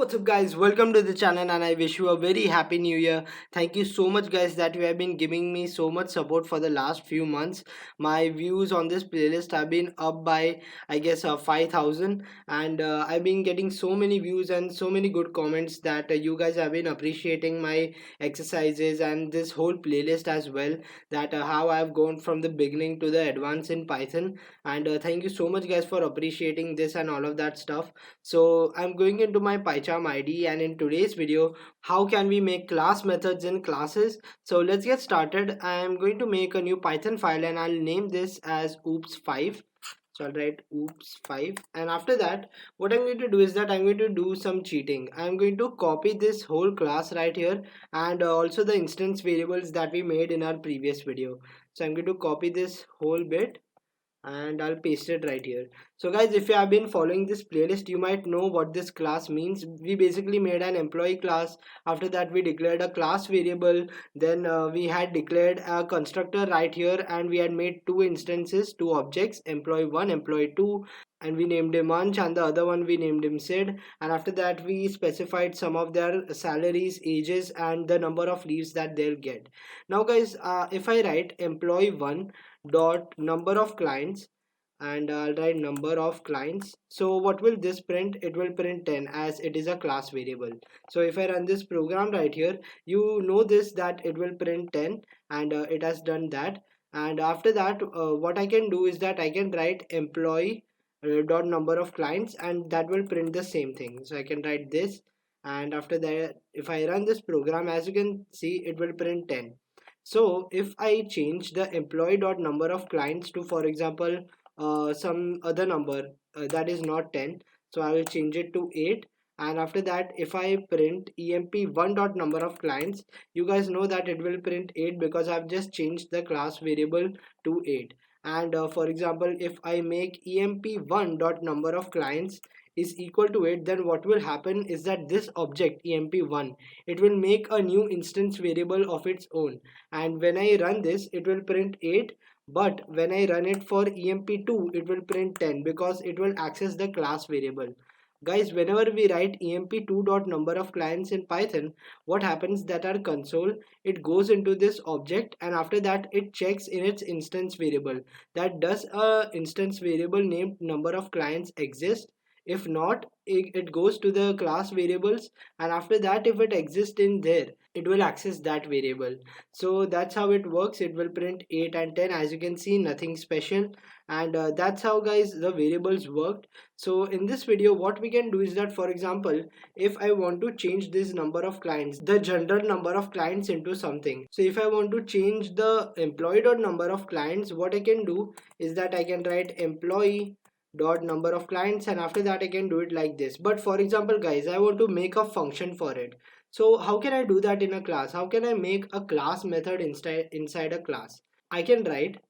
What's up guys, welcome to the channel and I wish you a very happy new year. Thank you so much guys that you have been giving me so much support for the last few months. My views on this playlist have been up by I guess 5,000, and I've been getting so many views and so many good comments that you guys have been appreciating my exercises and this whole playlist as well, that how I've gone from the beginning to the advance in Python. And thank you so much guys for appreciating this and all of that stuff. So I'm going into my PyCharm ID, and in today's video, how can we make class methods in classes? So let's get started. I'm going to make a new Python file and I'll name this as oops5. So I'll write oops5, and after that what I'm going to do is that I'm going to do some cheating. I'm going to copy this whole class right here, and also the instance variables that we made in our previous video. So I'm going to copy this whole bit and I'll paste it right here. So guys, if you have been following this playlist, you might know what this class means. We basically made an employee class. After that we declared a class variable. Then we had declared a constructor right here, and we had made two instances, two objects, employee1, employee2, and we named him Ansh, and the other one we named him Sid. And after that we specified some of their salaries, ages, and the number of leaves that they'll get. Now guys, if I write employee1 dot number of clients, and I'll write number of clients. So what will this print? It will print 10 as it is a class variable. So if I run this program right here, you know this that it will print 10, and it has done that. And after that what I can do is that I can write employee dot number of clients, and that will print the same thing. So I can write this, and after that if I run this program, as you can see, it will print 10. So if I change the employee dot number of clients to, for example, some other number that is not 10, so I will change it to 8. And after that if I print emp1 dot number of clients, you guys know that it will print 8 because I've just changed the class variable to 8. And for example, if I make emp1 dot number of clients is equal to 8, then what will happen is that this object emp1, it will make a new instance variable of its own, and when I run this it will print 8. But when I run it for emp2, it will print 10 because it will access the class variable. Guys, whenever we write emp2 dot number of clients in Python, what happens that our console, it goes into this object, and after that it checks in its instance variable that does a instance variable named number of clients exist. If not, it goes to the class variables, and after that if it exists in there, it will access that variable. So that's how it works. It will print 8 and 10, as you can see, nothing special. And that's how guys the variables worked. So in this video what we can do is that, for example, if I want to change this number of clients, the general number of clients, into something. So if I want to change the employee dot number of clients, what I can do is that I can write employee dot number of clients, and after that I can do it like this. But for example guys, I want to make a function for it. So how can I do that in a class? How can I make a class method inside a class? I can write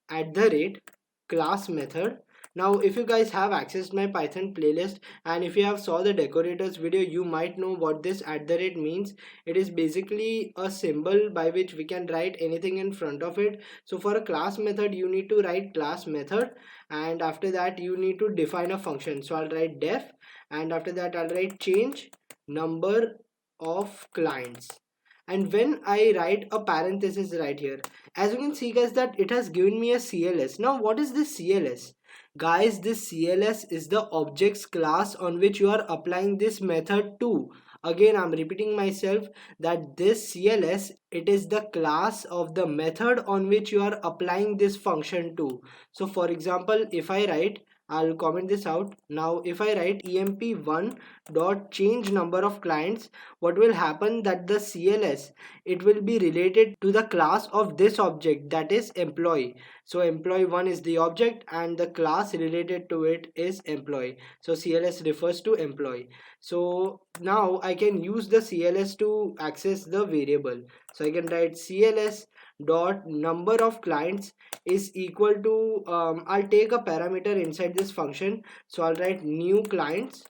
at the rate class method. Now if you guys have accessed my Python playlist, and if you have saw the decorators video, you might know what this at the rate means. It is basically a symbol by which we can write anything in front of it. So for a class method you need to write class method, and after that you need to define a function. So I'll write def, and after that I'll write change number of clients. And when I write a parenthesis right here, as you can see guys, that it has given me a CLS. Now what is this CLS? Guys, this CLS is the objects class on which you are applying this method to. Again, I'm repeating myself that this CLS, it is the class of the method on which you are applying this function to. So for example, if I write, I'll comment this out. Now if I write emp1 dot change number of clients, what will happen that the CLS, it will be related to the class of this object, that is employee. So employee1 is the object and the class related to it is employee. So CLS refers to employee. So now I can use the CLS to access the variable. So I can write CLS dot number of clients is equal to I'll take a parameter inside this function. So I'll write new clients.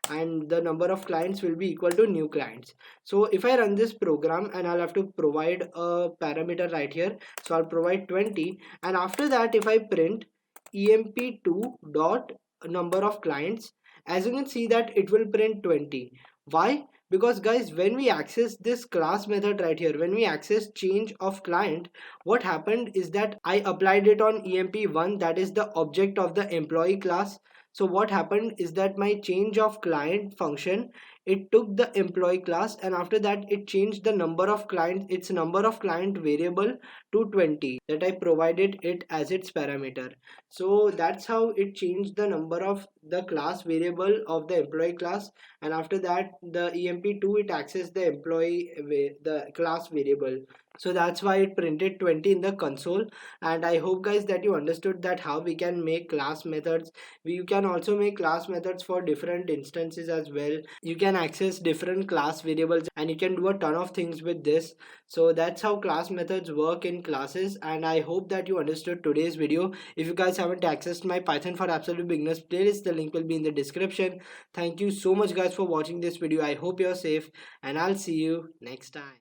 And the number of clients will be equal to new clients. So if I run this program, and I'll have to provide a parameter right here, so I'll provide 20, and after that if I print emp2 dot number of clients, as you can see that it will print 20. Why? Because guys, when we access this class method right here, when we access change of client, what happened is that I applied it on emp1, that is the object of the employee class. So what happened is that my change of client function, it took the employee class, and after that it changed the number of client, its number of client variable to 20, that I provided it as its parameter. So that's how it changed the number of the class variable of the employee class, and after that the emp2 it accessed the the class variable. So that's why it printed 20 in the console. And I hope guys that you understood that how we can make class methods. You can also make class methods for different instances as well. You can access different class variables and you can do a ton of things with this. So that's how class methods work in classes, and I hope that you understood today's video. If you guys haven't accessed my Python for Absolute Beginners playlist, the link will be in the description. Thank you so much guys for watching this video. I hope you're safe, and I'll see you next time.